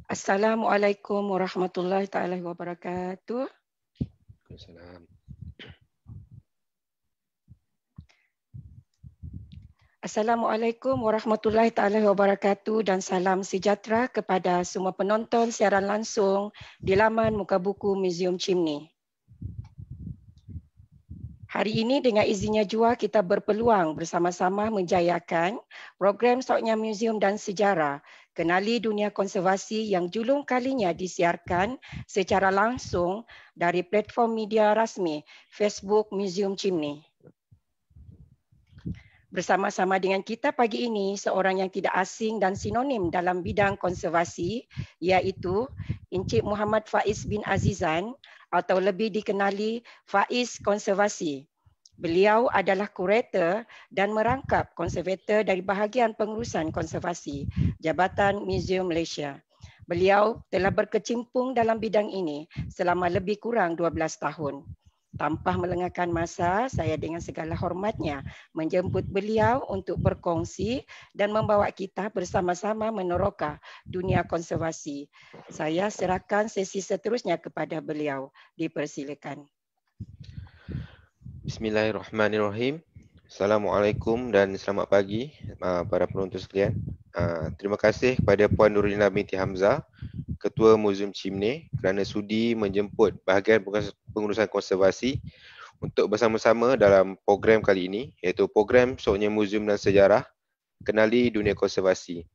Assalamualaikum warahmatullahi taala wabarakatuh. Waalaikumsalam. Assalamualaikum warahmatullahi taala wabarakatuh dan salam sejahtera kepada semua penonton siaran langsung di laman Muka Buku Museum Chimney. Hari ini dengan izinnya Jua kita berpeluang bersama-sama menjayakan program Soknya Museum dan Sejarah Kenali Dunia Konservasi yang julung kalinya disiarkan secara langsung dari platform media rasmi Facebook Museum Chimney. Bersama-sama dengan kita pagi ini seorang yang tidak asing dan sinonim dalam bidang konservasi iaitu Encik Muhammad Faiz bin Azizan atau lebih dikenali Faiz Konservasi. Beliau adalah kurator dan merangkap konservator dari bahagian pengurusan konservasi Jabatan Museum Malaysia. Beliau telah berkecimpung dalam bidang ini selama lebih kurang 12 tahun. Tanpa melengahkan masa, saya dengan segala hormatnya menjemput beliau untuk berkongsi dan membawa kita bersama-sama meneroka dunia konservasi. Saya serahkan sesi seterusnya kepada beliau. Dipersilakan. Bismillahirrahmanirrahim. Assalamualaikum dan selamat pagi para penonton sekalian. Terima kasih kepada Puan Nurina binti Hamzah, Ketua Museum Chimney kerana sudi menjemput bahagian pengurusan konservasi untuk bersama-sama dalam program kali ini iaitu program Soknya Museum dan Sejarah Kenali Dunia Konservasi.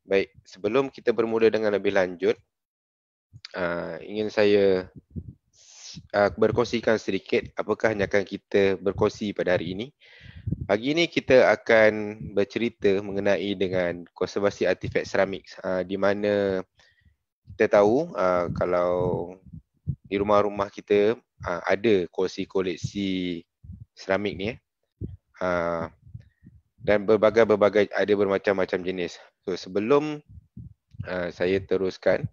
Baik, sebelum kita bermula dengan lebih lanjut, ingin saya berkongsikan sedikit apakah yang akan kita berkongsi pada hari ini. Pagi ini kita akan bercerita mengenai dengan konservasi artifak seramik, di mana kita tahu kalau di rumah-rumah kita ada koleksi-koleksi seramik ni, dan berbagai-bagai, ada bermacam-macam jenis. So sebelum saya teruskan,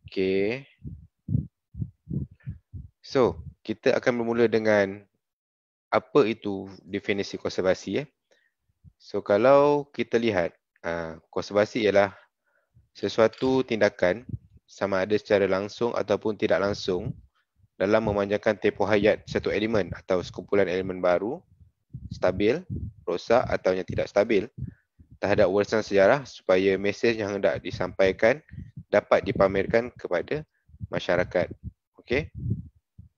okey. So, kita akan bermula dengan apa itu definisi konservasi. So, kalau kita lihat, konservasi ialah sesuatu tindakan sama ada secara langsung ataupun tidak langsung dalam memanjangkan tempoh hayat satu elemen atau sekumpulan elemen baru, stabil, rosak atau yang tidak stabil terhadap warisan sejarah supaya mesej yang hendak disampaikan dapat dipamerkan kepada masyarakat. Okey.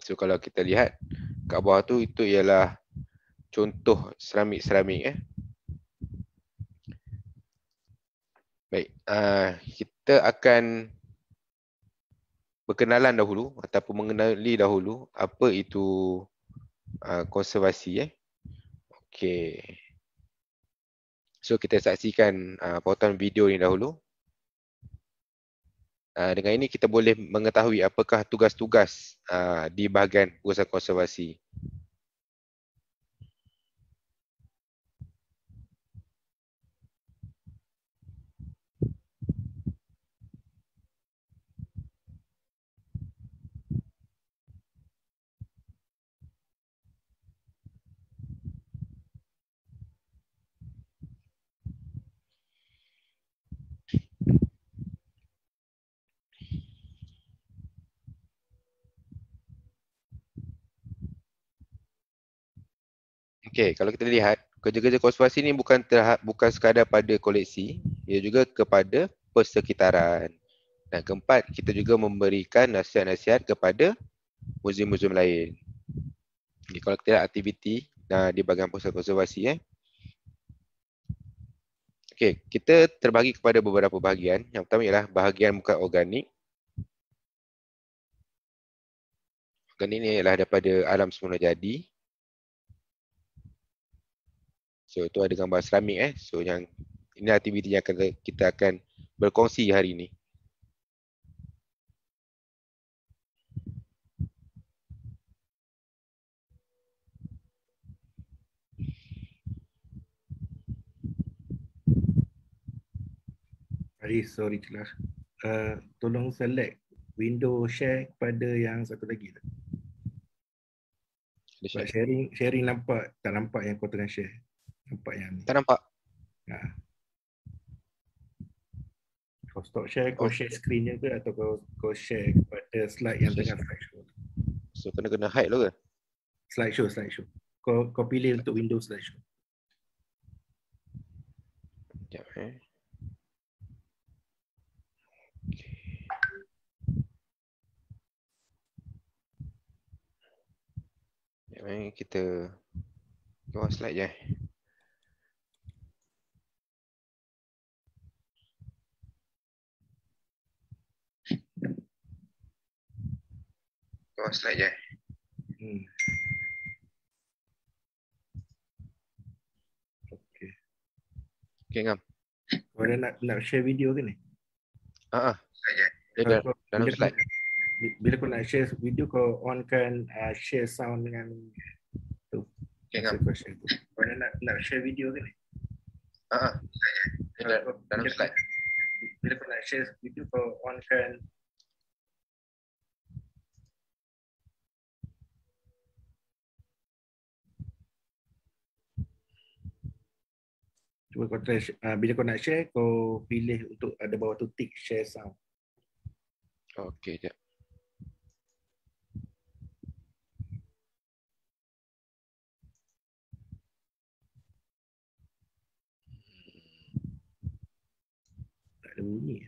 So kalau kita lihat kat bawah tu, itu ialah contoh seramik-seramik. Baik, kita akan berkenalan dahulu ataupun mengenali dahulu apa itu konservasi. Okey. So kita saksikan pautan video ni dahulu. Dengan ini kita boleh mengetahui apakah tugas-tugas di bahagian pengurusan konservasi. Okey, kalau kita lihat, kerja-kerja konservasi ni bukan sekadar pada koleksi, ia juga kepada persekitaran. Dan keempat, kita juga memberikan nasihat-nasihat kepada muzium-muzium lain. Jadi, kalau kita lihat aktiviti di bahagian pusat konservasi. Okey, kita terbagi kepada beberapa bahagian. Yang pertama ialah bahagian bukan organik. Organik ni ialah daripada alam semula jadi. So, itu ada gambar seramik. So, yang ini aktiviti yang kita akan berkongsi hari ini. Sorry Celah. Tolong select window share kepada yang satu lagi. Sebab sharing nampak, tak nampak yang kau tengah share. Nampak yang ni. Tak nampak? stop share, kau share screen je ke atau kau share kepada slide yang tengah slideshow? So kena hide dulu ke? Slideshow. Kau pilih untuk Windows slideshow. Sekejap kita keluar slide je. Keluar slide je. Okay. Okay, Ngam. Kau ada nak share video ke ni? Slide je. Dia dalam slide. Bila kau nak share video, kau onkan share sound dengan tu. Okay, Ngam. Kau ada nak share video ke ni? Slide je. Dia dalam slide. Bila kau nak share video, kau onkan. Cuba kau try, bila kau nak share, kau pilih untuk ada bawah tu tick share sound. Okay, sekejap. Tak ada bunyi.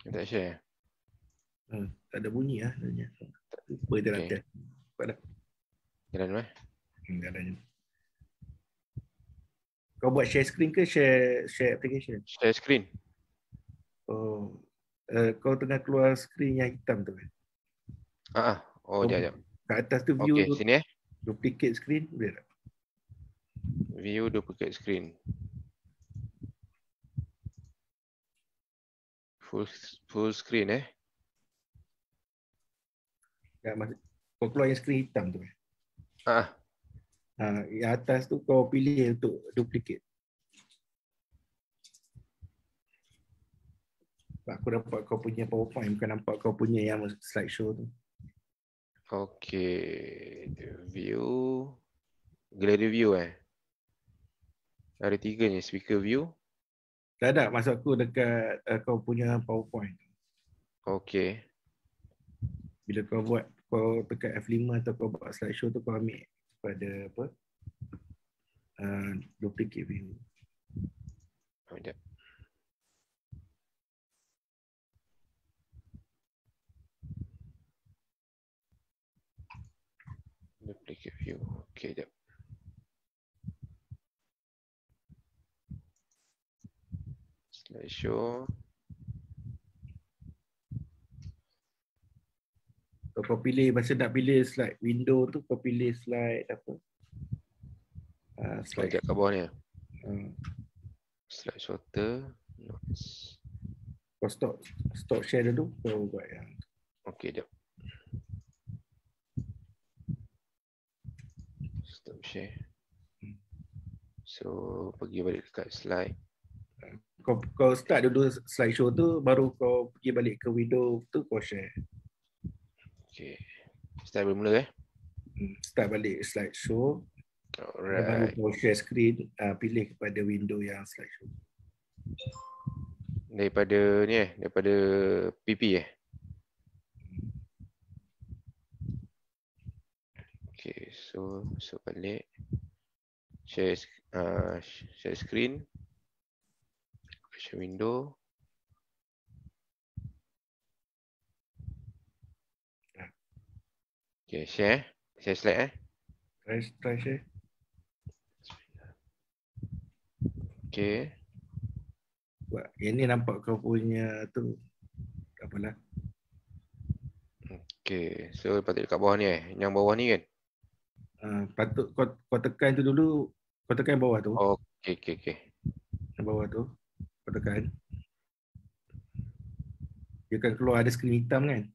Tak share. Tak ada bunyi lah. Boleh dia latihan. Jalan Jalan. Kau buat share screen ke share application? Share screen. Oh, kau tengah keluar screen yang hitam tu kan? Oh, sekejap. Kat atas tu view Okay, sini duplicate screen, boleh tak? View duplicate screen. Full screen Ya, kau keluar yang screen hitam tu kan? Yang atas tu kau pilih untuk duplicate. Aku dapat kau punya PowerPoint, bukan nampak kau punya yang slideshow tu. Okay, view, gallery view Ada 3 ni, speaker view. Tak ada, maksud aku dekat kau punya PowerPoint. Okay. Bila kau tekan F5 atau kau buat slideshow tu, kau ambil pada apa? Duplicate view. Sekejap. Duplicate view. Okay, sekejap. Slideshow. Kau pilih, masa nak pilih slide window tu, kau pilih slide apa? Slide kat bawah ni. Slide sorter. Notes. Kau stop share dulu, kau buat yang. Okay, sekejap. Stop share. So, pergi balik dekat slide. Kau start dulu slideshow tu, baru kau pergi balik ke window tu, kau share. Okay. Start bermula Start balik slideshow. Baru Alright. kau share screen, pilih kepada window yang slideshow. Daripada ni daripada PP Okay, so masuk balik. Share screen. Share window. Okay, share slide Try share. Okay. Buat. Ini nampak kau punya tu. Tak apalah. Okay, so patut dekat bawah ni Yang bawah ni kan? Patut kau tekan tu dulu. Kau tekan bawah tu. Okay. Yang bawah tu. Kau tekan. Dia akan keluar ada skrin hitam kan?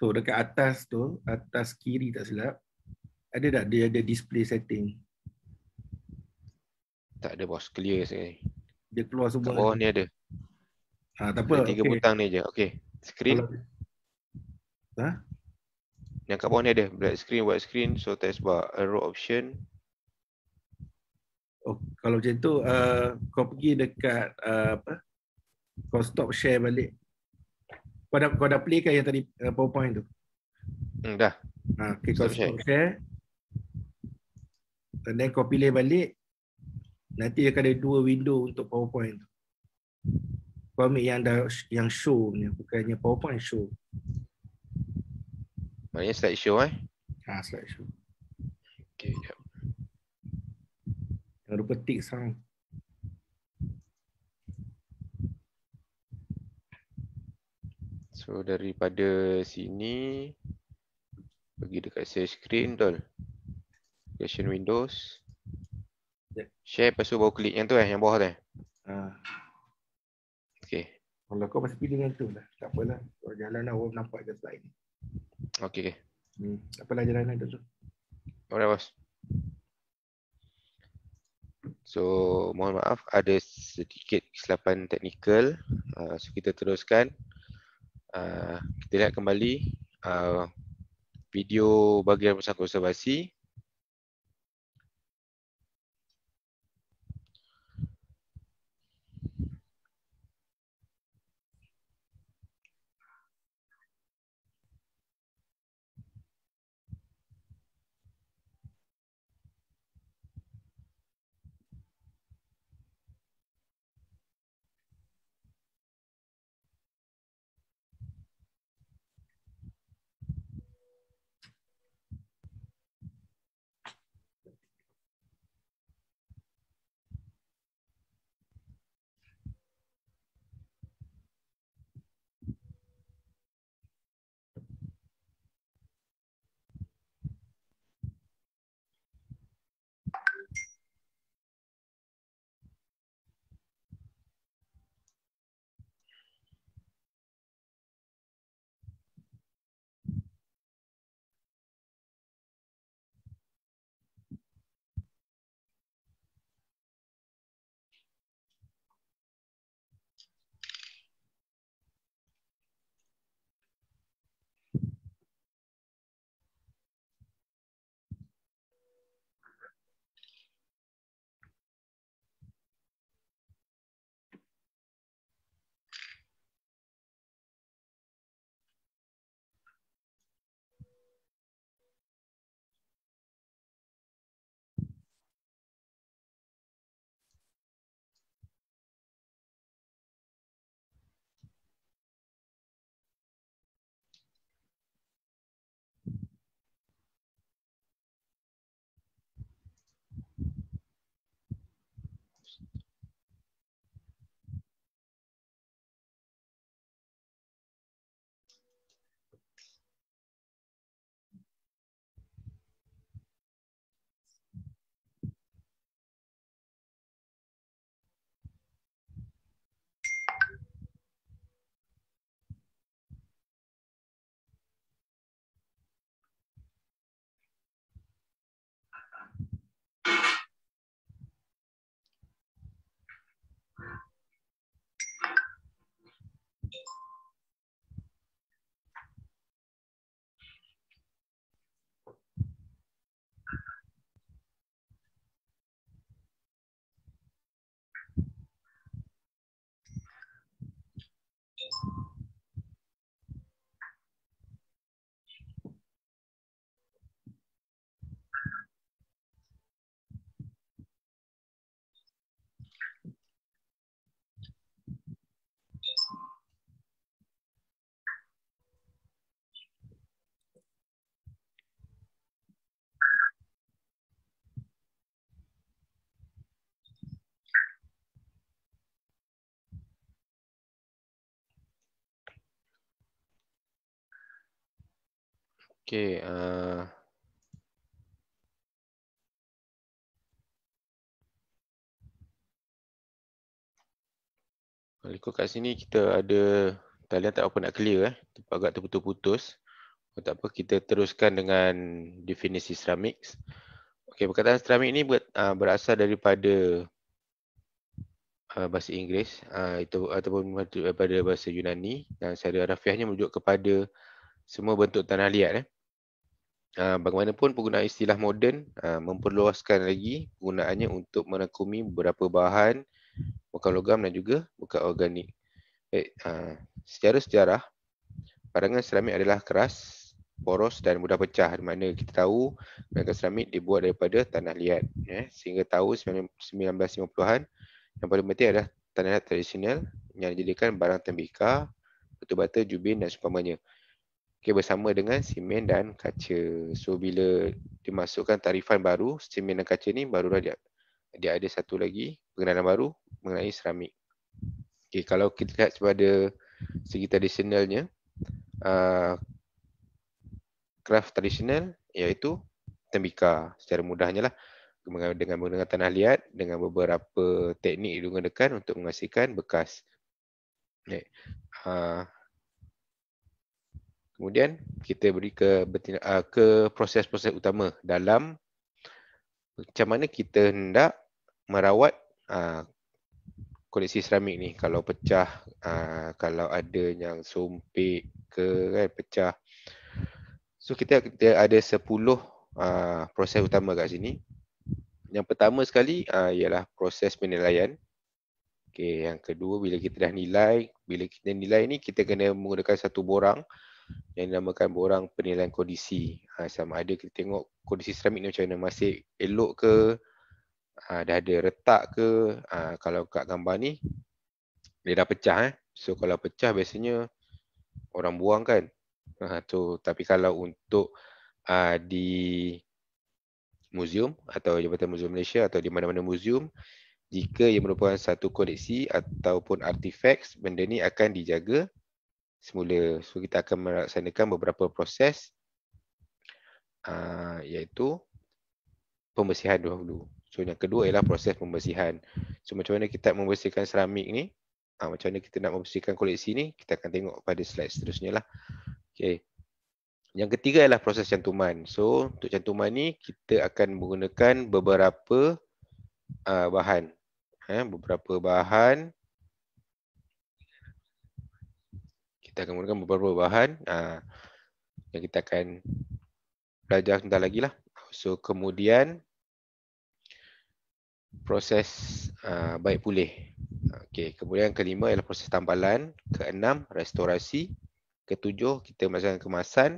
So dekat atas tu, atas kiri tak silap, ada tak dia ada display setting? Tak ada bos, clear sekali. Dia keluar semua. Kat bawah ni ada. Tak apa, Ada 3 okey. butang ni je. Okey. Screen. Yang kat bawah ni ada black screen, white screen, so taskbar, arrow option. Kalau macam tu kau pergi dekat kau stop share balik. Kau dah play kan yang tadi PowerPoint tu? Dah. Okay, kau stop share. And then kau pilih balik. Nanti akan ada 2 window untuk PowerPoint tu. Kau ambil yang show ni, bukannya PowerPoint, show. Maknanya slideshow Slideshow. Okey, jap. Yang rupa tick sound. So daripada sini pergi dekat share screen betul. Creation Windows. Share lepas tu baru klik yang tu yang bawah tu. Okey. Kalau kau masih pilih yang tu lah, tak apalah. Kau jalan lah, orang nampak je slide ni. Okey. Apalah jalan tu. Alright, bos. So, mohon maaf ada sedikit kesilapan teknikal. So, kita teruskan. Kita lihat kembali video bahagian pusat konservasi. Okey, kalau ikut kat sini kita ada talian tak apa nak clear agak terputus-putus. Tak apa, kita teruskan dengan definisi ceramics. Okey, perkataan ceramic ni berasal daripada bahasa Inggeris itu ataupun daripada bahasa Yunani, dan secara harfiahnya merujuk kepada semua bentuk tanah liat. Bagaimanapun penggunaan istilah moden memperluaskan lagi penggunaannya untuk merangkumi beberapa bahan bukan logam dan juga bukan organik. Secara sejarah, barangan seramik adalah keras, poros dan mudah pecah, di mana kita tahu barangan seramik dibuat daripada tanah liat. Sehingga tahun 1950-an, yang paling penting adalah tanah liat tradisional yang dijadikan barang tembikar, batu bata, jubin dan seumpamanya. Bersama dengan simen dan kaca. So bila dimasukkan tarifan baru, simen dan kaca ni barulah dia ada satu lagi pengenalan baru mengenai seramik. Kalau kita lihat kepada segi tradisionalnya, craft tradisional iaitu tembikar. Secara mudahnya lah, dengan menggunakan tanah liat dengan beberapa teknik digunakan untuk menghasilkan bekas. Kemudian kita beri ke proses-proses utama dalam macam mana kita hendak merawat koleksi seramik ni. Kalau pecah, kalau ada yang sumpit ke kan pecah. So kita ada 10 proses utama kat sini. Yang pertama sekali ialah proses penilaian. Yang kedua, bila kita dah nilai, bila kita nilai ni kita kena menggunakan satu borang yang dinamakan borang penilaian kondisi. Sama ada kita tengok kondisi seramik ni macam mana, masih elok ke, dah ada retak ke. Kalau kat gambar ni dia dah pecah. So kalau pecah biasanya orang buang kan. Tapi kalau untuk di muzium atau Jabatan Muzium Malaysia atau di mana-mana muzium, jika ia merupakan satu koleksi ataupun artifak, benda ni akan dijaga semula. So kita akan melaksanakan beberapa proses, iaitu pembersihan dahulu. So yang kedua ialah proses pembersihan. So macam mana kita membersihkan seramik ni, macam mana kita nak membersihkan koleksi ni, kita akan tengok pada slide seterusnya lah. Yang ketiga ialah proses cantuman. So untuk cantuman ni kita akan menggunakan beberapa bahan. Beberapa bahan. Kita akan menggunakan beberapa bahan yang kita akan belajar sebentar lagi lah. So kemudian proses baik pulih. Kemudian kelima ialah proses tampalan. Keenam, restorasi. Ketujuh, kita melaksanakan kemasan.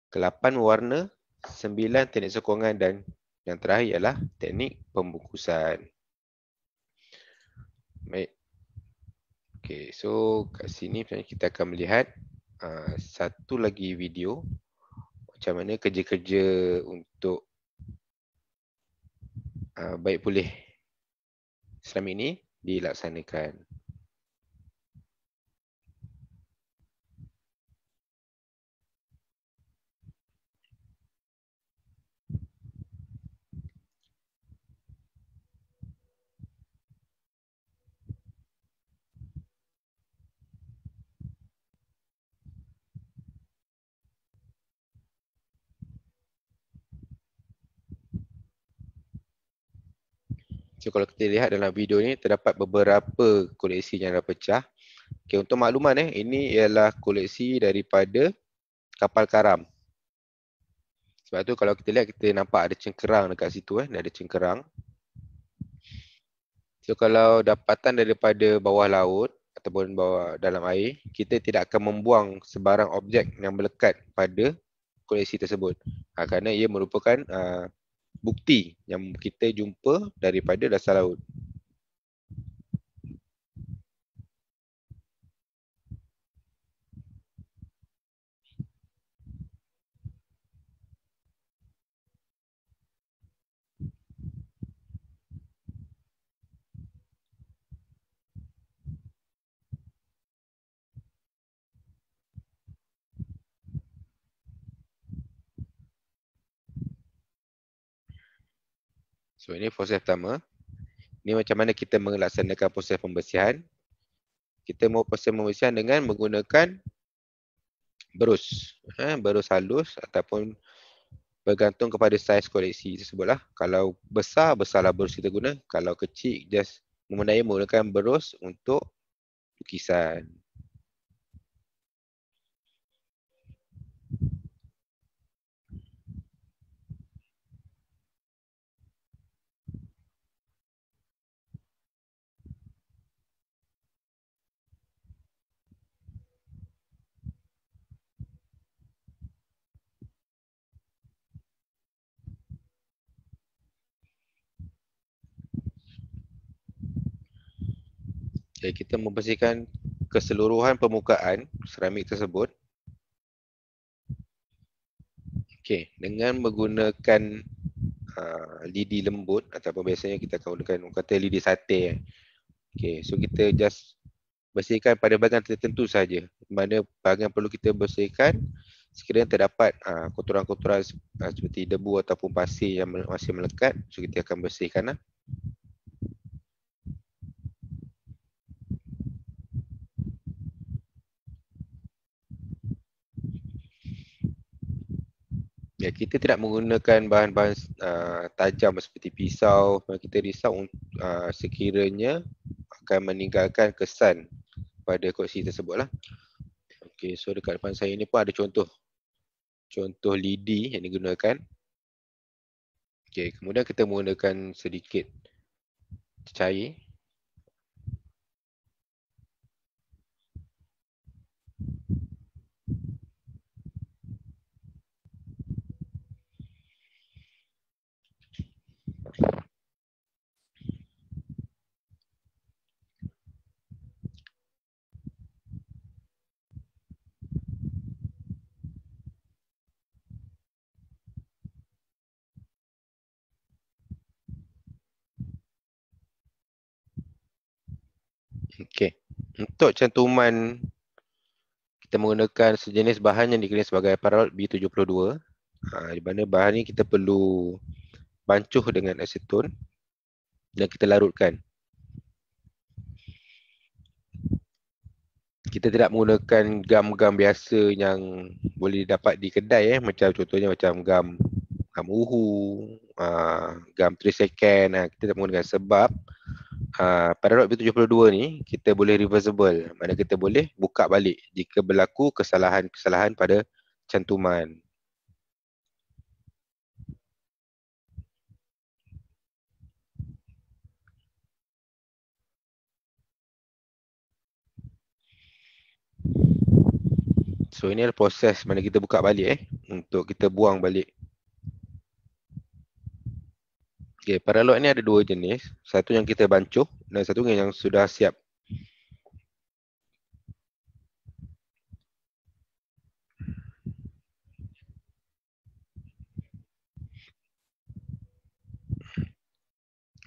Kelapan, mewarna. 9, teknik sokongan, dan yang terakhir ialah teknik pembungkusan. Baik. So kat sini kita akan melihat satu lagi video macam mana kerja-kerja untuk baik pulih seramik ini dilaksanakan. So kalau kita lihat dalam video ni, terdapat beberapa koleksi yang dah pecah. Untuk makluman ini ialah koleksi daripada kapal karam. Sebab tu kalau kita lihat, kita nampak ada cengkerang dekat situ. Ada cengkerang. So kalau dapatan daripada bawah laut ataupun bawah dalam air, kita tidak akan membuang sebarang objek yang melekat pada koleksi tersebut. Kerana ia merupakan bukti yang kita jumpa daripada dasar laut. So ini proses pertama. Ini macam mana kita melaksanakan proses pembersihan. Kita mau proses pembersihan dengan menggunakan berus. Berus halus ataupun bergantung kepada saiz koleksi tersebutlah. Kalau besar, besarlah berus kita guna. Kalau kecil, just menggunakan berus untuk lukisan. Okay, kita membersihkan keseluruhan permukaan seramik tersebut. Okay, dengan menggunakan lidi lembut ataupun biasanya kita akan gunakan orang kata lidi sate. Okay, so kita just bersihkan pada bahagian tertentu saja. Mana bahagian perlu kita bersihkan sekiranya terdapat kotoran-kotoran seperti debu ataupun pasir yang masih melekat, so kita akan bersihkan lah. Ya, kita tidak menggunakan bahan-bahan tajam seperti pisau. Kita risau sekiranya akan meninggalkan kesan pada koleksi tersebut lah. Okey, so dekat depan saya ni pun ada contoh lidi yang digunakan. Okey, kemudian kita menggunakan sedikit cair. Okey, untuk cantuman kita menggunakan sejenis bahan yang dikenali sebagai paralot B72. Di mana bahan ni kita perlu bancuh dengan aseton dan kita larutkan. Kita tidak menggunakan gam-gam biasa yang boleh dapat di kedai macam contohnya macam gam uhu, gam 3 second. Kita tak menggunakan sebab paralot B72 ni kita boleh reversible, mana kita boleh buka balik jika berlaku kesalahan-kesalahan pada cantuman. So ini adalah proses mana kita buka balik untuk kita buang balik. Okay, paralot ni ada dua jenis. Satu yang kita bancuh dan satu yang sudah siap.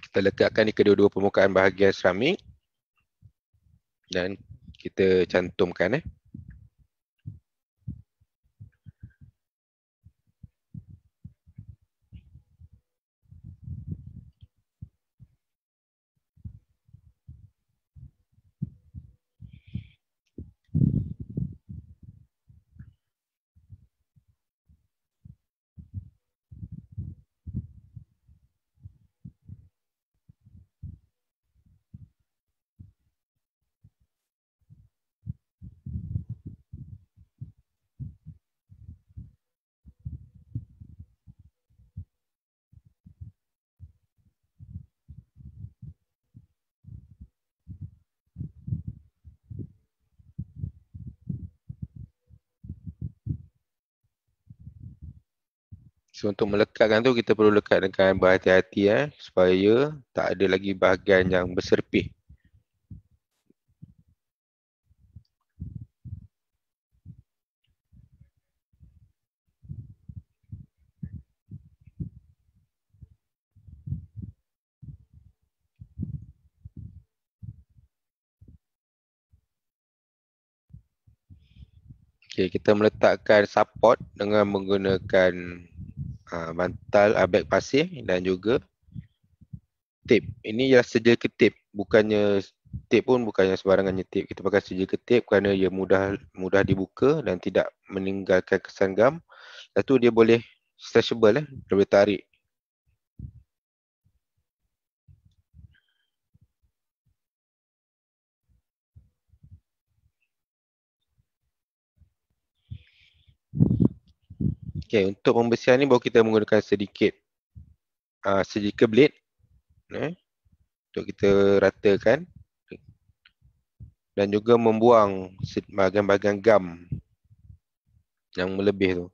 Kita letakkan di kedua-dua permukaan bahagian seramik dan kita cantumkan. So untuk melekatkan tu kita perlu lekat dengan berhati-hati supaya tak ada lagi bahagian yang berserpih. Okay, kita meletakkan support dengan menggunakan bantal beg pasir dan juga tape. Ini ialah sedia ketip, bukannya tape pun bukannya sembarangannya tape. Kita pakai sedia ketip kerana ia mudah dibuka dan tidak meninggalkan kesan gam. Lepas tu dia boleh stretchable, dia boleh tarik. Okay, untuk pembersihan ni baru kita menggunakan sedikit blade untuk kita ratakan dan juga membuang bahagian-bahagian gam yang melebih tu.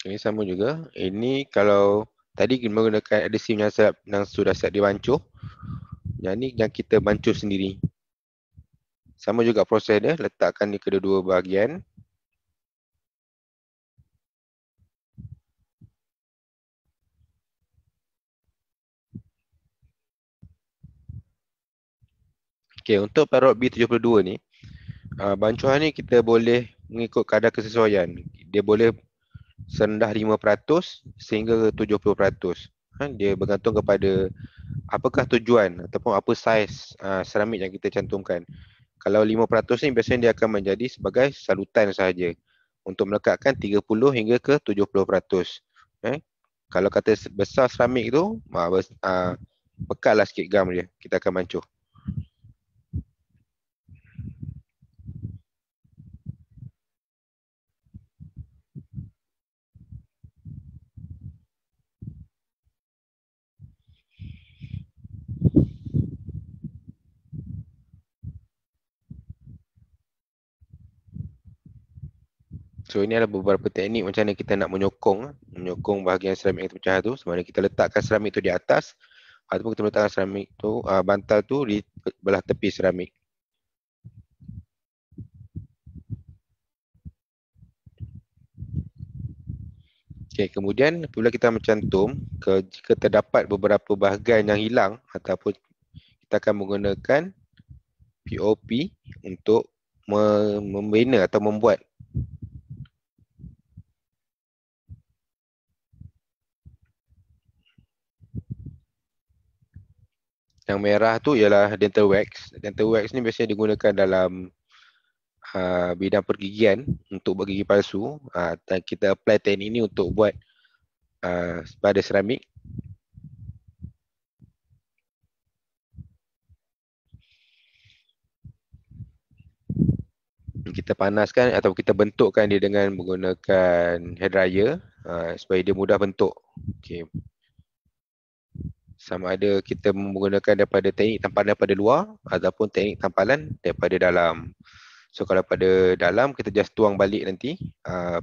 Ini sama juga. Ini kalau tadi kita menggunakan adhesive yang sudah siap dibancuh. Yang ni yang kita bancuh sendiri. Sama juga proses dia, letakkan di kedua-dua bahagian. Okey, untuk parrot B72 ni, bancuhan ni kita boleh mengikut kadar kesesuaian. Dia boleh serendah 5% sehingga 70%. Dia bergantung kepada apakah tujuan ataupun apa saiz seramik yang kita cantumkan. Kalau 5% ni biasanya dia akan menjadi sebagai salutan sahaja untuk melekatkan 30 hingga ke 70%. Kalau kata besar seramik tu, pekallah sikit gam dia, kita akan bancuh. So ini adalah beberapa teknik macam mana kita nak menyokong bahagian seramik yang terpecah tu. Sebenarnya kita letakkan seramik tu di atas ataupun kita letakkan seramik tu, bantal tu di belah tepi seramik. Okay, kemudian apabila kita mencantum, jika terdapat beberapa bahagian yang hilang ataupun kita akan menggunakan POP untuk membina atau membuat. Yang merah tu ialah dental wax. Dental wax ni biasanya digunakan dalam bidang pergigian untuk buat gigi palsu. Dan kita apply teknik ni untuk buat pada seramik. Kita panaskan atau kita bentukkan dia dengan menggunakan hair dryer supaya dia mudah bentuk. Okay. Sama ada kita menggunakan daripada teknik tampalan daripada luar ataupun teknik tampalan daripada dalam. So kalau pada dalam kita just tuang balik nanti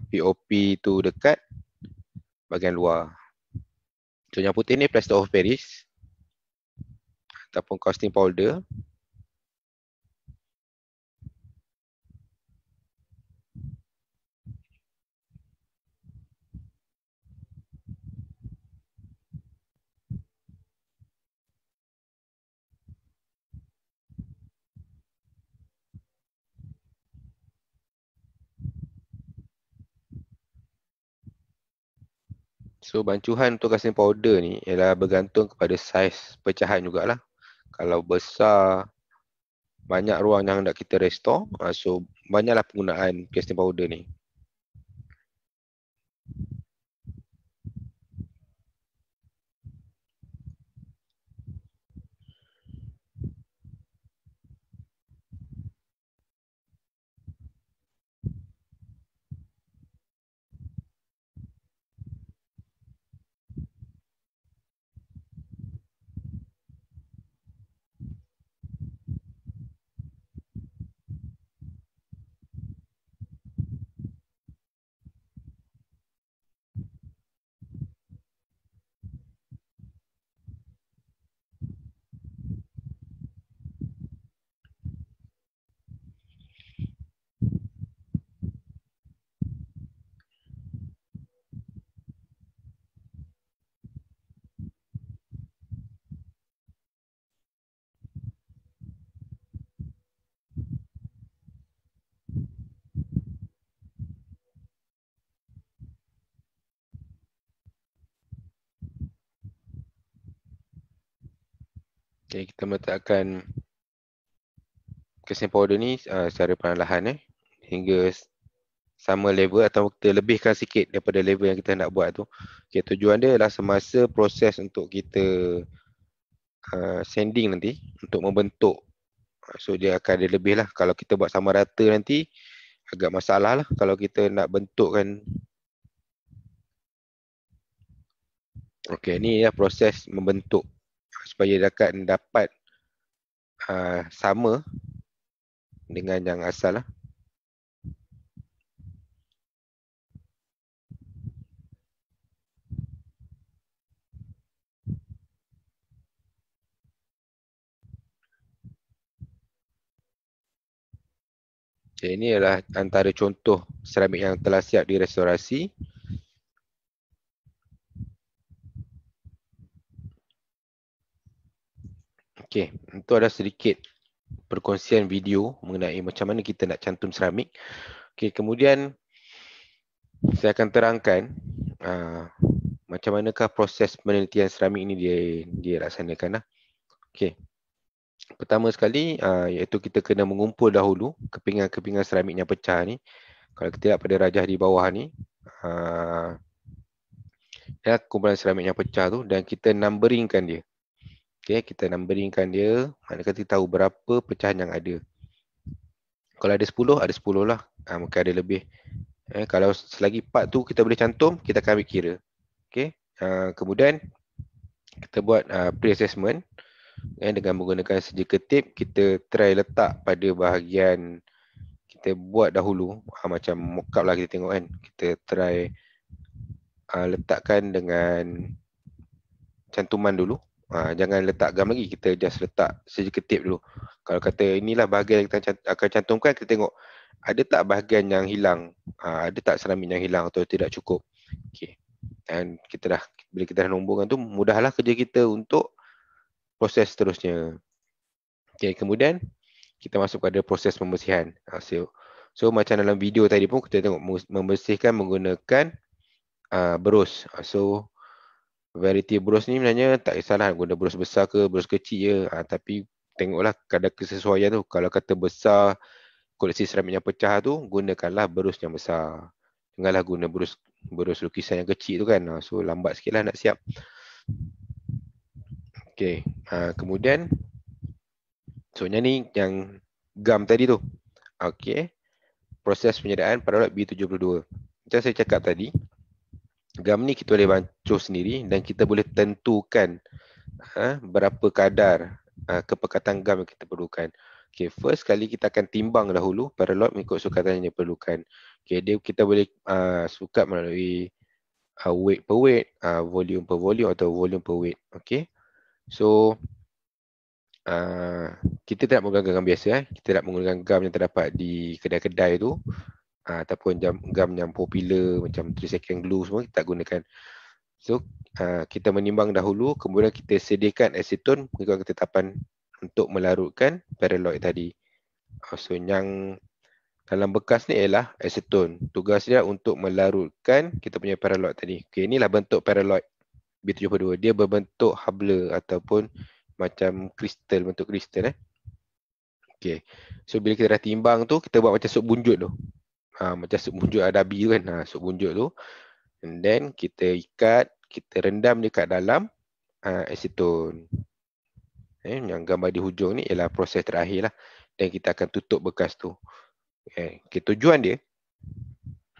POP tu dekat bahagian luar. So yang putih ni plaster of Paris ataupun casting powder. So bancuhan untuk casting powder ni ialah bergantung kepada saiz pecahan jugalah. Kalau besar, banyak ruang yang nak kita restore, so banyaklah penggunaan casting powder ni. Okay, kita meletakkan calcium powder ni secara perlahan hingga sama level atau kita lebihkan sikit daripada level yang kita nak buat tu. Okay, tujuan dia adalah semasa proses untuk kita sanding nanti untuk membentuk. So dia akan ada lebih lah. Kalau kita buat sama rata nanti agak masalah lah kalau kita nak bentukkan. Okay, ni ya proses membentuk supaya dapat sama dengan yang asal lah. Okay, ini adalah antara contoh seramik yang telah siap direstorasi. Okay, itu ada sedikit perkongsian video mengenai macam mana kita nak cantum seramik. Okay, kemudian saya akan terangkan macam manakah proses penelitian seramik ini dia laksanakan lah. Okay. Pertama sekali iaitu kita kena mengumpul dahulu kepingan-kepingan seramik yang pecah ni. Kalau kita lihat pada rajah di bawah ni, kumpulan seramik yang pecah tu, dan kita numberingkan dia. Okay, kita numberingkan dia, manakala kita tahu berapa pecahan yang ada. Kalau ada 10, ada 10 lah. Mungkin ada lebih. Kalau selagi part tu kita boleh cantum, kita akan ambil kira. Okay. Kemudian kita buat pre-assessment dengan menggunakan surgical tape. Kita try letak pada bahagian kita buat dahulu, macam mock-up lah kita tengok kan. Kita try letakkan dengan cantuman dulu. Jangan letak gam lagi, kita just letak surgical tape dulu. Kalau kata inilah bahagian yang kita akan cantumkan, kita tengok ada tak bahagian yang hilang, ada tak seramik yang hilang atau tidak cukup. Okay. Dan bila kita dah nomborkan tu, mudahlah kerja kita untuk proses seterusnya. Okay, kemudian kita masuk pada proses pembersihan. So macam dalam video tadi pun kita tengok membersihkan menggunakan berus. So variety berus ni sebenarnya tak kisahlah guna berus besar ke berus kecil je. Tapi tengoklah kadar kesesuaian tu. Kalau kata besar koleksi seramik yang pecah tu, gunakanlah berus yang besar. Janganlah guna berus lukisan yang kecil tu kan. So lambat sikit lah nak siap. Okay. Kemudian soalnya ni yang gam tadi tu. Okay. Proses penyediaan paralot B72. Macam saya cakap tadi, gam ni kita boleh bancuh sendiri dan kita boleh tentukan berapa kadar kepekatan gam yang kita perlukan. Okay, first kali kita akan timbang dahulu paralot mengikut sukatan yang diperlukan. Okay, kita boleh sukat melalui weight per weight, volume per volume atau volume per weight. Okay, so kita tidak menggunakan gam biasa. Kita tidak menggunakan gam yang terdapat di kedai-kedai tu, ataupun gam yang popular macam 3 second glue semua kita tak gunakan. So kita menimbang dahulu, kemudian kita sediakan aseton mengikut ketetapan untuk melarutkan paraloid tadi. So yang dalam bekas ni ialah aseton. Tugas dia untuk melarutkan kita punya paraloid tadi. Okay, inilah bentuk paraloid B72. Dia berbentuk habla ataupun macam kristal, bentuk kristal. Okay. So bila kita dah timbang tu, kita buat macam sup bunjut tu. Macam sup bunjut adabi tu kan. Sup bunjut tu. And then kita ikat, kita rendam dia kat dalam aseton. Yang gambar di hujung ni ialah proses terakhir lah. Dan kita akan tutup bekas tu. Okay, tujuan dia,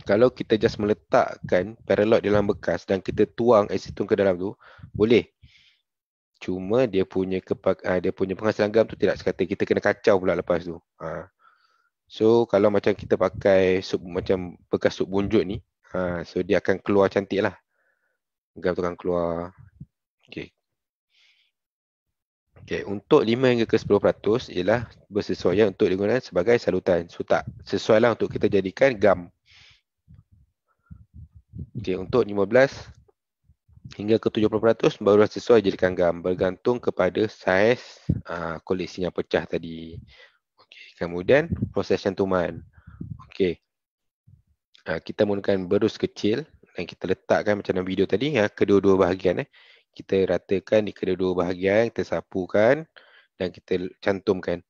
kalau kita just meletakkan paralot dalam bekas dan kita tuang aseton ke dalam tu, boleh. Cuma dia punya penghasilan gam tu tidak sekata, kita kena kacau pula lepas tu. So kalau macam kita pakai macam bekas sup bunjut ni, so dia akan keluar cantik lah. Gam tu akan keluar. Okay, untuk 5 hingga ke 10% ialah bersesuaian untuk digunakan sebagai salutan. So tak sesuai lah untuk kita jadikan gam. Okay, untuk 15 hingga ke 70% barulah sesuai jadikan gam, bergantung kepada saiz koleksi yang pecah tadi. Okay, kemudian proses cantuman. Okay, kita menggunakan berus kecil dan kita letakkan macam dalam video tadi, kedua-dua bahagian. kita ratakan di kedua-dua bahagian, kita sapukan dan kita cantumkan.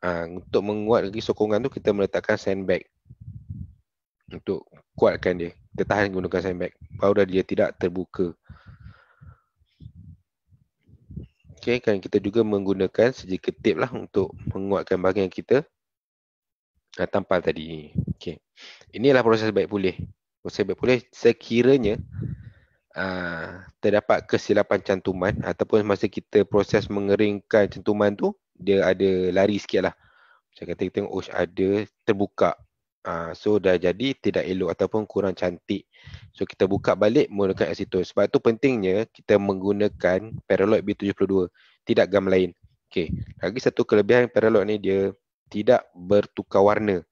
Untuk menguat lagi sokongan tu, kita meletakkan sandbag untuk kuatkan dia. Kita tahan gunakan sandbag, baru dah dia tidak terbuka. Okay, kan kita juga menggunakan surgical tape lah untuk menguatkan bahagian kita tampal tadi. Okay. Inilah proses baik pulih. Proses baik pulih sekiranya terdapat kesilapan cantuman ataupun masa kita proses mengeringkan cantuman tu, dia ada lari sikit lah. Macam kata kita tengok, ada terbuka. So dah jadi tidak elok ataupun kurang cantik. So kita buka balik menggunakan aseton. Sebab tu pentingnya kita menggunakan Paraloid B72, tidak gam lain. Okay. Lagi satu kelebihan Paraloid ni, dia tidak bertukar warna.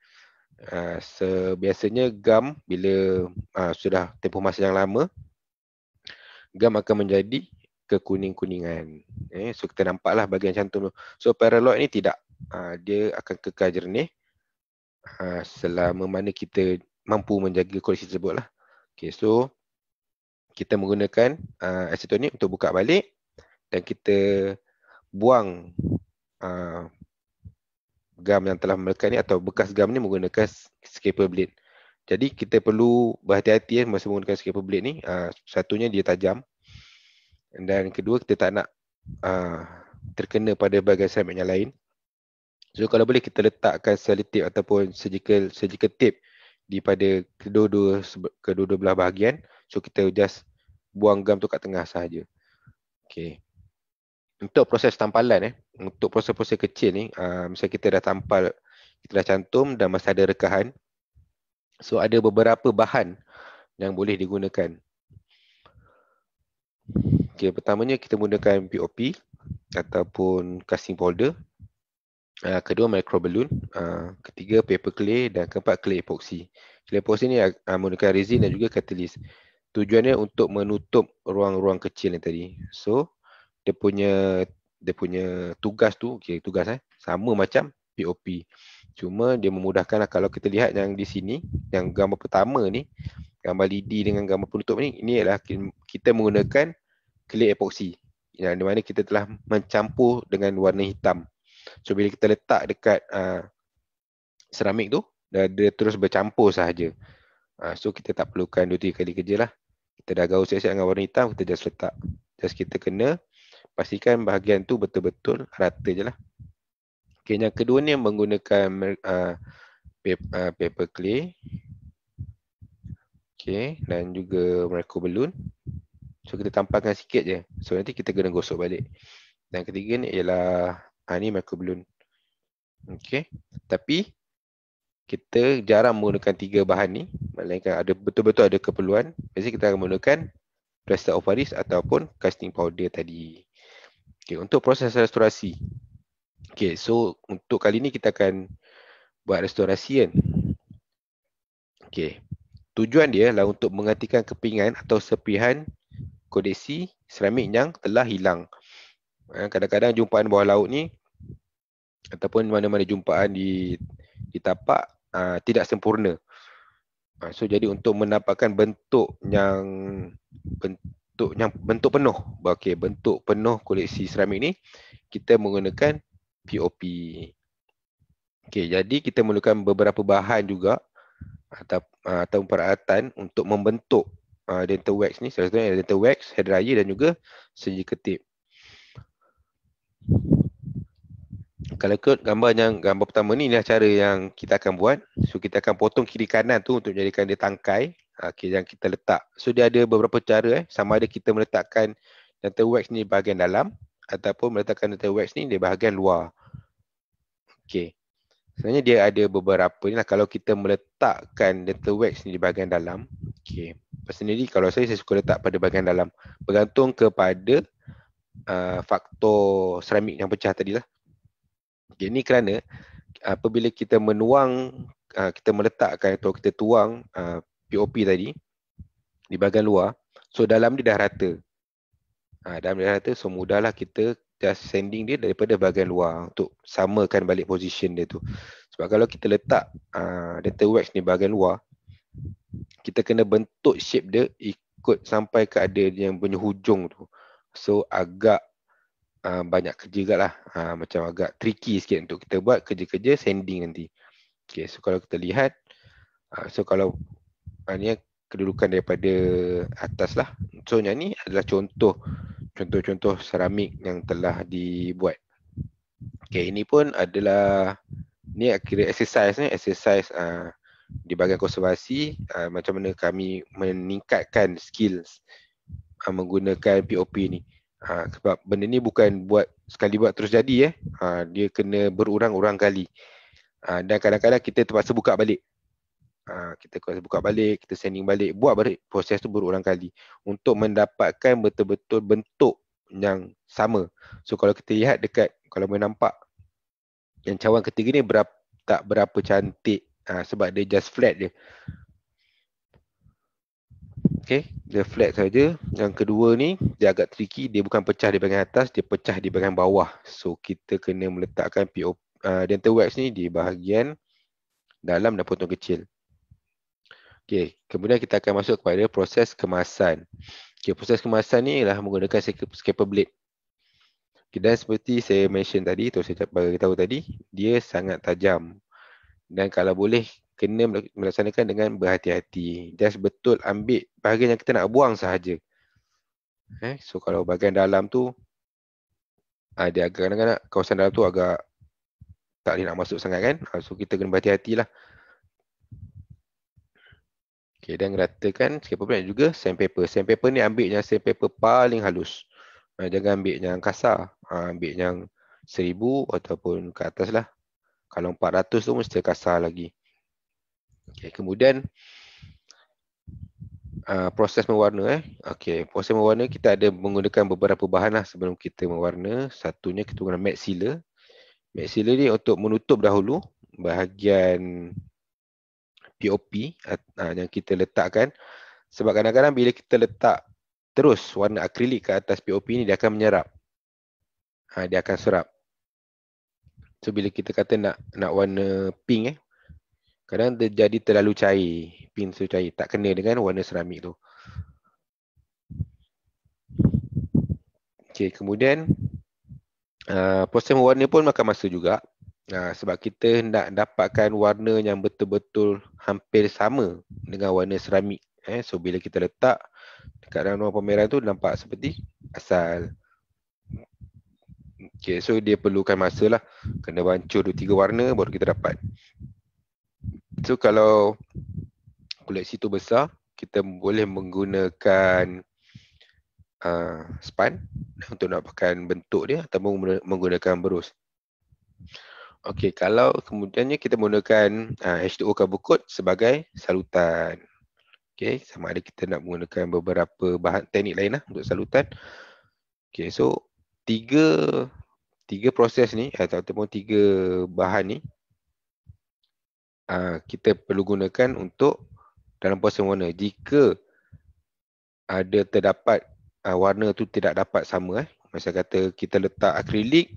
Biasanya gam bila sudah tempoh masa yang lama, gam akan menjadi kekuning-kuningan. So kita nampaklah bahagian cantum tu. So Paraloid ni tidak. Dia akan kekal jernih selama mana kita mampu menjaga koleksi tersebut lah. Okay, so kita menggunakan aseton ni untuk buka balik dan kita buang gam yang telah melekat ni atau bekas gam ni menggunakan scraper blade. Jadi kita perlu berhati-hati masa menggunakan scraper blade ni. Satunya dia tajam dan kedua kita tak nak terkena pada bahagian seramik yang lain. So kalau boleh kita letakkan selotip ataupun surgical tape di pada kedua-dua belah bahagian. So kita just buang gam tu kat tengah sahaja. Okay. Untuk proses tampalan untuk proses-proses kecil ni, misalnya kita dah tampal, kita dah cantum dan masih ada rekahan. So ada beberapa bahan yang boleh digunakan. Okay, pertamanya kita gunakan POP ataupun casting powder. Kedua microballoon, ketiga paper clay dan keempat clay epoxy. Clay epoxy ni menggunakan resin dan juga catalyst. Tujuannya untuk menutup ruang-ruang kecil ni tadi. So dia punya tugas tu, sama macam POP. Cuma dia memudahkan kalau kita lihat yang di sini, yang gambar pertama ni, gambar lidi dengan gambar penutup ni, ini adalah kita menggunakan clay epoxy. Yang di mana kita telah mencampur dengan warna hitam. So bila kita letak dekat seramik tu, dia terus bercampur sahaja. So kita tak perlukan 2-3 kali kerja lah. Kita dah gaul siap-siap dengan warna hitam, kita just letak. Just kita kena pastikan bahagian tu betul-betul rata je lah. Okay, yang kedua ni menggunakan paper clay. Okay, dan juga microballoon. So kita tampalkan sikit je. So nanti kita kena gosok balik. Dan ketiga ni ialah ni microballoon. Okay, tapi kita jarang menggunakan 3 bahan ni, melainkan ada betul-betul ada keperluan. Biasanya kita akan menggunakan plaster of Paris ataupun casting powder tadi. Okay, untuk proses restorasi. Okay, so untuk kali ni kita akan buat restorasi kan. Okay, tujuan dia adalah untuk menggantikan kepingan atau sepihan kodeksi seramik yang telah hilang. Kadang-kadang jumpaan bawah laut ni ataupun mana-mana jumpaan di tapak tidak sempurna. So jadi untuk mendapatkan bentuk penuh, bentuk penuh koleksi seramik ni, kita menggunakan POP. Okay, jadi kita memerlukan beberapa bahan juga atau peralatan untuk membentuk dental wax ni. Salah satunya dental wax, hair dryer dan juga surgical tape. Kalau ikut gambar pertama ni, inilah cara yang kita akan buat. So kita akan potong kiri kanan tu untuk jadikan dia tangkai. Okay, yang kita letak. So dia ada beberapa cara sama ada kita meletakkan dental wax ni di bahagian dalam ataupun meletakkan dental wax ni di bahagian luar. Okay. Sebenarnya dia ada beberapa ni lah. Kalau kita meletakkan dental wax ni di bahagian dalam, okay. Personally kalau saya suka letak pada bahagian dalam. Bergantung kepada faktor seramik yang pecah tadi lah. Okay, ini kerana apabila kita menuang, kita meletakkan atau kita tuang POP tadi di bahagian luar, so dalam dia dah rata. Dalam dia dah rata, so mudahlah kita just sanding dia daripada bahagian luar untuk samakan balik position dia tu. Sebab kalau kita letak dental wax ni bahagian luar, kita kena bentuk shape dia ikut sampai ke ada yang punya hujung tu. So agak banyak kerja juga lah. Macam agak tricky sikit untuk kita buat kerja-kerja sending nanti. Okay, so kalau kita lihat, so kalau ni kedudukan daripada atas lah. So yang ni adalah contoh-contoh seramik yang telah dibuat. Okay, ini pun adalah ni kira exercise di bahagian konservasi, macam mana kami meningkatkan skills menggunakan POP ni. Sebab benda ni bukan buat sekali buat terus jadi dia kena berurang-urang kali. Dan kadang-kadang kita terpaksa buka balik. Kita sending balik, buat balik proses tu berulang kali untuk mendapatkan betul-betul bentuk yang sama. So kalau kita lihat dekat, kalau boleh nampak yang cawan ketiga ni tak berapa cantik sebab dia just flat je. Okay, dia flat saja. Yang kedua ni dia agak tricky, dia bukan pecah di bahagian atas, dia pecah di bahagian bawah. So kita kena meletakkan dental wax ni di bahagian dalam dan potong kecil. Okay, kemudian kita akan masuk kepada proses kemasan. Okay, proses kemasan ni ialah menggunakan scraper blade. Okay, dan seperti saya mention tadi, atau saya beritahu tadi, dia sangat tajam. Dan kalau boleh, kena melaksanakan dengan berhati-hati. Just betul ambil bahagian yang kita nak buang sahaja. So kalau bahagian dalam tu, dia agak kadang-kadang kawasan dalam tu agak tak boleh nak masuk sangat kan. So kita kena berhati-hati lah. Okay, dan ratakan scraper blade juga sandpaper. Sandpaper ni ambil yang sandpaper paling halus. Jangan ambil yang kasar. Ambil yang 1000 ataupun ke atas lah. Kalau 400 tu mesti kasar lagi. Okay, kemudian proses mewarna. Okay, proses mewarna kita ada menggunakan beberapa bahan lah sebelum kita mewarna. Satunya kita guna matte sealer. Matte sealer ni untuk menutup dahulu bahagian POP yang kita letakkan. Sebab kadang-kadang bila kita letak terus warna akrilik ke atas POP ni, dia akan menyerap. Dia akan serap. So bila kita kata nak warna pink kadang dia jadi terlalu cair. Pink tu cair, tak kena dengan warna seramik tu. Okay, kemudian proses mewarna pun makan masa juga. Sebab kita nak dapatkan warna yang betul-betul hampir sama dengan warna seramik. So bila kita letak dekat dalam ruang pameran tu nampak seperti asal. Okay, so dia perlukan masa lah. Kena bancur 2-3 warna baru kita dapat. So kalau koleksi tu besar, kita boleh menggunakan span untuk dapatkan bentuk dia ataupun menggunakan berus. Okey, kalau kemudiannya kita menggunakan H2O carbon coat sebagai salutan. Okey, sama ada kita nak menggunakan beberapa bahan teknik lain lah untuk salutan. Okey, so tiga proses ni ataupun 3 bahan ni kita perlu gunakan untuk dalam proses warna. Jika ada terdapat warna tu tidak dapat sama, macam kata kita letak akrilik,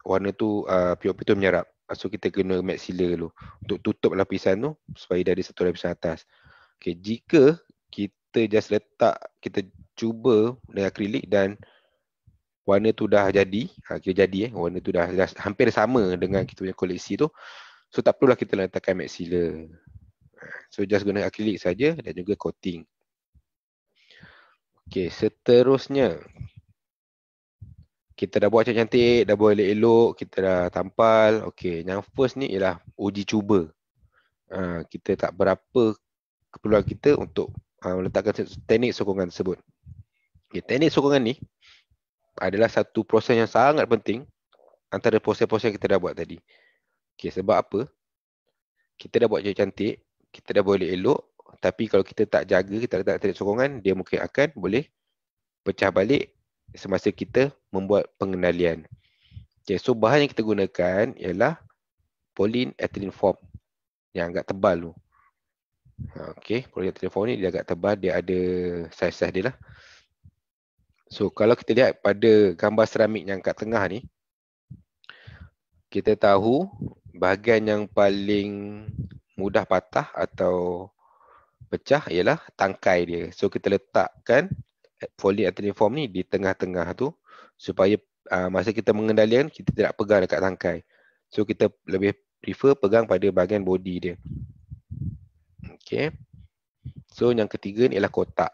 warna tu POP tu menyerap. So kita kena matte sealer dulu untuk tutup lapisan tu supaya dia ada satu lapisan atas. Okay, jika kita just letak, kita cuba dengan akrilik dan warna tu dah jadi, warna tu dah hampir sama dengan kita punya koleksi tu, so tak perlulah kita letakkan matte sealer. So just guna akrilik saja dan juga coating. Okay, seterusnya kita dah buat cantik-cantik, dah buat elok-elok, kita dah tampal. Okay, yang first ni ialah uji cuba. Kita tak berapa keperluan kita untuk meletakkan teknik sokongan tersebut. Okay, teknik sokongan ni adalah satu proses yang sangat penting antara proses-proses yang kita dah buat tadi. Okay, sebab apa? Kita dah buat cantik-cantik, kita dah buat elok, tapi kalau kita tak jaga, kita letak teknik sokongan, dia mungkin akan boleh pecah balik semasa kita membuat pengendalian. Okay, so bahan yang kita gunakan ialah polyethylene foam yang agak tebal tu. Okay, polyethylene foam ni dia agak tebal, dia ada saiz-saiz dia lah. So kalau kita lihat pada gambar seramik yang kat tengah ni, kita tahu bahagian yang paling mudah patah atau pecah ialah tangkai dia. So kita letakkan ethylene foam ni di tengah-tengah tu supaya masa kita mengendalikan kita tidak pegang dekat tangkai. So kita lebih prefer pegang pada bahagian body dia. Okay. So yang ketiga ni ialah kotak.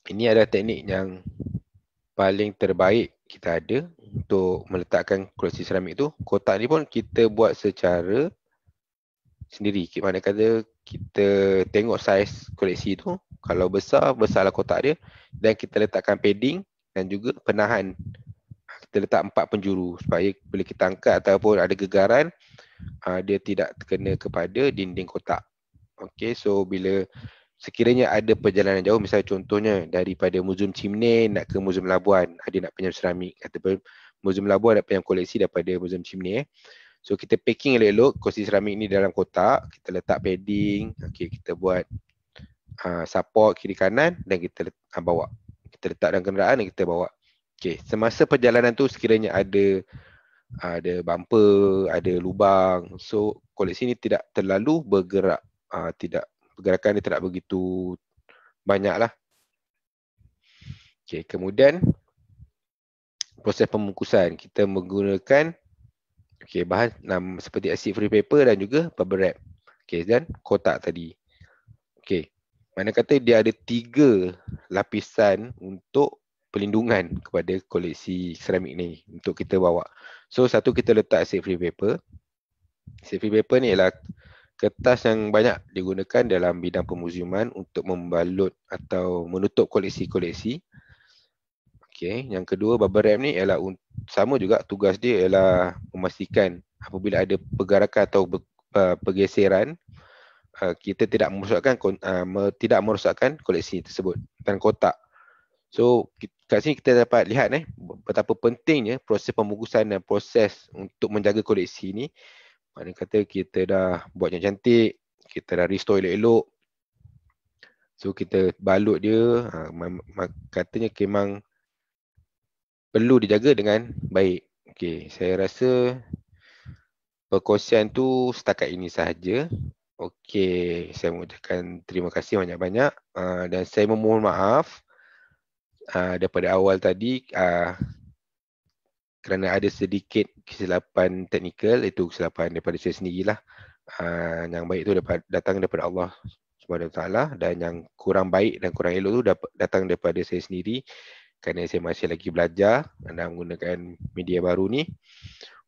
Ini adalah teknik yang paling terbaik kita ada untuk meletakkan koleksi seramik tu. Kotak ni pun kita buat secara sendiri. Mana kata kita tengok saiz koleksi tu, kalau besar, besarlah kotak dia, dan kita letakkan padding dan juga penahan. Kita letak 4 penjuru supaya bila kita angkat ataupun ada gegaran, dia tidak terkena kepada dinding kotak. Okay, so bila sekiranya ada perjalanan jauh, misalnya contohnya daripada Museum Chimney nak ke Museum Labuan, ada nak pinjam seramik, ataupun Museum Labuan nak pinjam koleksi daripada Museum Chimney. So kita packing elok-elok koleksi seramik ni dalam kotak, kita letak padding, okay, kita buat support kiri kanan dan kita bawa. Kita letak dalam kenderaan dan kita bawa. Okay, semasa perjalanan tu sekiranya ada bumper, ada lubang, so koleksi ni tidak terlalu bergerak, pergerakan dia tidak begitu banyak lah. Okay, kemudian proses pembungkusan kita menggunakan bahan seperti acid free paper dan juga bubble wrap. Okay, dan kotak tadi. Okay, mana kata dia ada 3 lapisan untuk pelindungan kepada koleksi seramik ni untuk kita bawa. So satu kita letak acid free paper. Acid free paper ni ialah kertas yang banyak digunakan dalam bidang pemuziuman untuk membalut atau menutup koleksi-koleksi. Okay. Yang kedua, bubble wrap ni ialah sama juga, tugas dia ialah memastikan apabila ada pergerakan atau pergeseran, kita tidak merosakkan koleksi tersebut dan kotak. So kat sini kita dapat lihat betapa pentingnya proses pembungkusan dan proses untuk menjaga koleksi ni. Mana kata kita dah buat yang cantik, kita dah restore elok-elok. So kita balut dia, katanya memang perlu dijaga dengan baik. Okey, saya rasa perkongsian tu setakat ini sahaja. Okey, saya mengucapkan terima kasih banyak-banyak dan saya memohon maaf daripada awal tadi kerana ada sedikit kesilapan teknikal, itu kesilapan daripada saya sendirilah. Yang baik itu datang daripada Allah SWT, dan yang kurang baik dan kurang elok itu datang daripada saya sendiri kerana saya masih lagi belajar dan menggunakan media baru ni.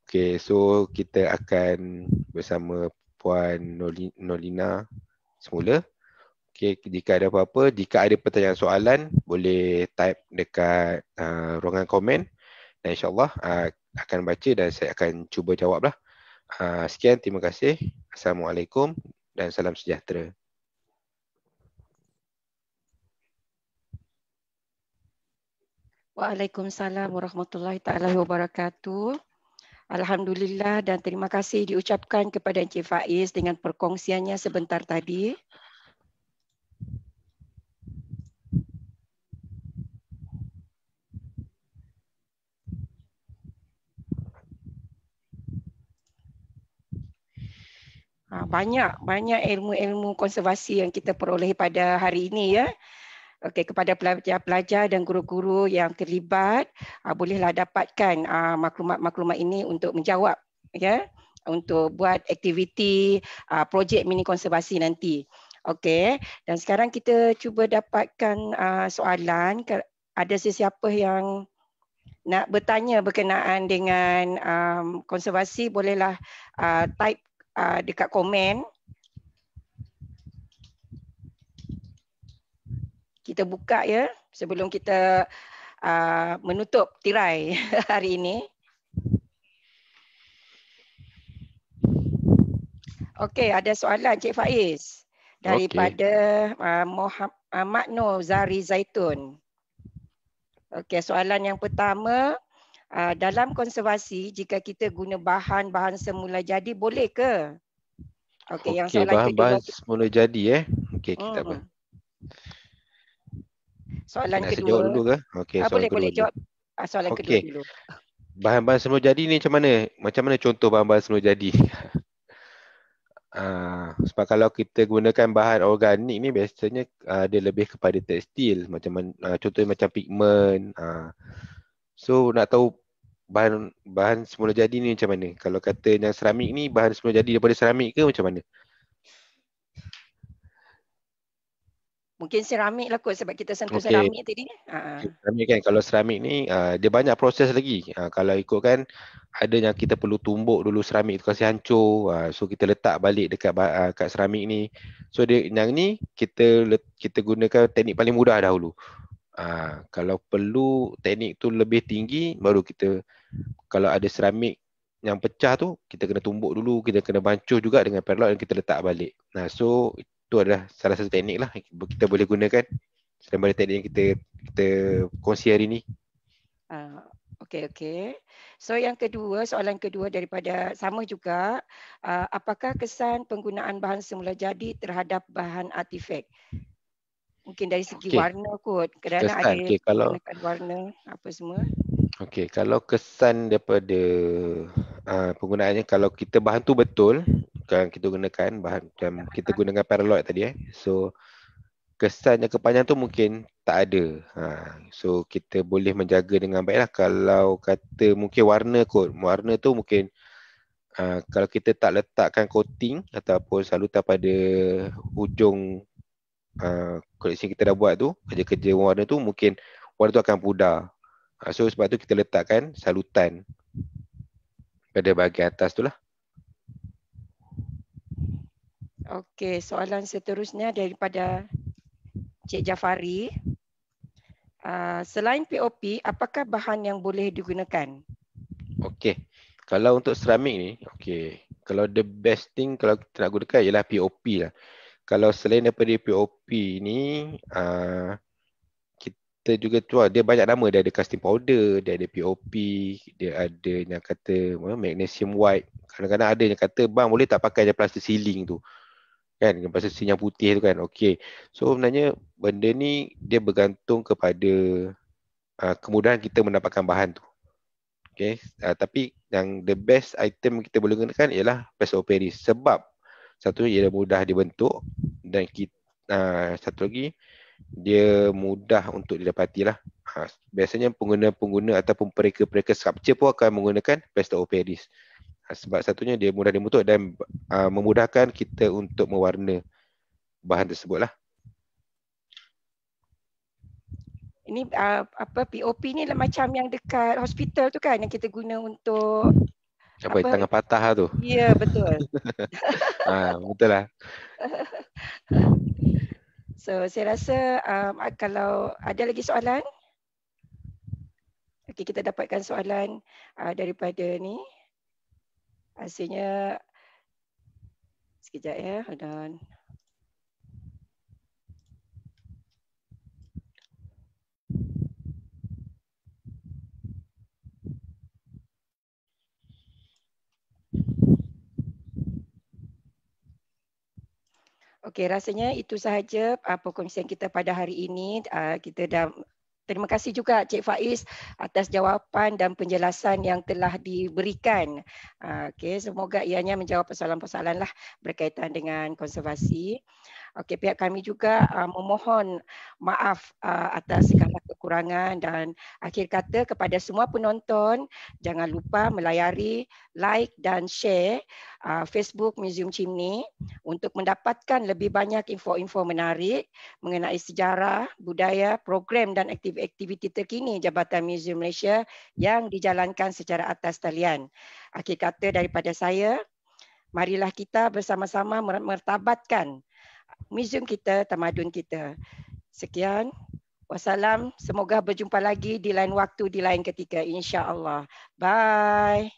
Okay, so kita akan bersama Puan Nolina semula. Okay, jika ada apa-apa, jika ada pertanyaan soalan, boleh type dekat ruangan komen. Dan insyaAllah akan baca dan saya akan cuba jawablah. Sekian, terima kasih. Assalamualaikum dan salam sejahtera. Waalaikumsalam warahmatullahi taala wabarakatuh. Alhamdulillah dan terima kasih diucapkan kepada Encik Faiz dengan perkongsiannya sebentar tadi. Banyak ilmu-ilmu konservasi yang kita peroleh pada hari ini ya. Okey, kepada pelajar-pelajar dan guru-guru yang terlibat, bolehlah dapatkan maklumat-maklumat ini untuk menjawab ya, untuk buat aktiviti projek mini konservasi nanti. Okey, dan sekarang kita cuba dapatkan soalan. Ada sesiapa yang nak bertanya berkenaan dengan konservasi, bolehlah type dekat komen. Kita buka ya sebelum kita menutup tirai hari ini. Okey, ada soalan Cik Faiz daripada Muhammad Nur Zari Zaitun. Okey, soalan yang pertama, dalam konservasi jika kita guna bahan-bahan semula jadi boleh ke? Okey, yang soalan bahan-bahan semula jadi Okey, kita apa? Soalan nak kedua. Jawab dulu ke? Okey, soalan kedua. Boleh jawab soalan kedua dulu. Bahan-bahan semula jadi ni macam mana? Macam mana contoh bahan-bahan semula jadi? Sebab kalau kita gunakan bahan organik ni biasanya dia lebih kepada tekstil, contohnya macam pigment. So nak tahu bahan semula jadi ni macam mana? Kalau kata yang seramik ni bahan semula jadi daripada seramik ke macam mana? Mungkin seramik lah kot sebab kita sentuh Okey. seramik tadi. Seramik kan, kalau seramik ni dia banyak proses lagi. Kalau ikutkan ada yang kita perlu tumbuk dulu seramik tu kasi hancur. So kita letak balik dekat kat seramik ni. So yang ni kita gunakan teknik paling mudah dahulu. Kalau perlu teknik tu lebih tinggi baru kita, kalau ada seramik yang pecah tu kita kena tumbuk dulu, kita kena bancuh juga dengan perlot dan kita letak balik. So itu adalah salah satu teknik lah kita boleh gunakan selain daripada teknik yang kita kongsi hari ni. Okey. So soalan kedua daripada sama juga, apakah kesan penggunaan bahan semula jadi terhadap bahan artifak? Mungkin dari segi warna kot, kerana ada menggunakan warna apa semua. Okey, kalau kesan daripada penggunaannya, kalau kita bahan tu betul, kan kita gunakan bahan macam kita gunakan perlot tadi so kesan jangka panjang tu mungkin tak ada. So kita boleh menjaga dengan baiklah. Kalau kata mungkin warna tu mungkin kalau kita tak letakkan coating ataupun salutan pada hujung koleksi kita dah buat tu, kerja-kerja warna tu, mungkin warna tu akan pudar. So sebab tu kita letakkan salutan pada bahagian atas tu lah. Okey, soalan seterusnya daripada Cik Jafari. Selain POP, apakah bahan yang boleh digunakan? Okey, kalau untuk seramik ni, kalau the best thing kalau kita nak gunakan ialah POP lah. Kalau selain daripada POP ni, kita juga dia banyak nama. Dia ada casting powder, dia ada POP, dia ada yang kata magnesium white. Kadang-kadang ada yang kata bang boleh tak pakai je plastik sealing tu, kan, yang plastik sealing yang putih tu kan. So sebenarnya benda ni dia bergantung kepada kemudahan kita mendapatkan bahan tu. Tapi yang the best item kita boleh gunakan ialah plaster of Paris, sebab satu ia mudah dibentuk dan satu lagi dia mudah untuk didapati lah. Biasanya pengguna ataupun pereka-pereka sculpture pun akan menggunakan plaster of Paris. Sebab satunya dia mudah dibentuk dan memudahkan kita untuk mewarna bahan tersebut lah. Ini POP ni lah macam yang dekat hospital tu kan, yang kita guna untuk tangan patah tu. Ya, betul. Betul lah. So saya rasa kalau ada lagi soalan, kita dapatkan soalan daripada ni. Hasilnya sekejap ya, hold on. Okey, rasanya itu sahaja perkongsian kita pada hari ini. Terima kasih juga Cik Faiz atas jawapan dan penjelasan yang telah diberikan. Semoga ianya menjawab persoalan-persoalan lah berkaitan dengan konservasi. Pihak kami juga memohon maaf atas segala kekurangan, dan akhir kata kepada semua penonton, jangan lupa melayari, like dan share Facebook Museum Chimney untuk mendapatkan lebih banyak info-info menarik mengenai sejarah, budaya, program dan aktiviti terkini Jabatan Museum Malaysia yang dijalankan secara atas talian. Akhir kata daripada saya, marilah kita bersama-sama mertabatkan museum kita, tamadun kita. Sekian. Wassalam. Semoga berjumpa lagi di lain waktu, di lain ketika, insya-Allah. Bye.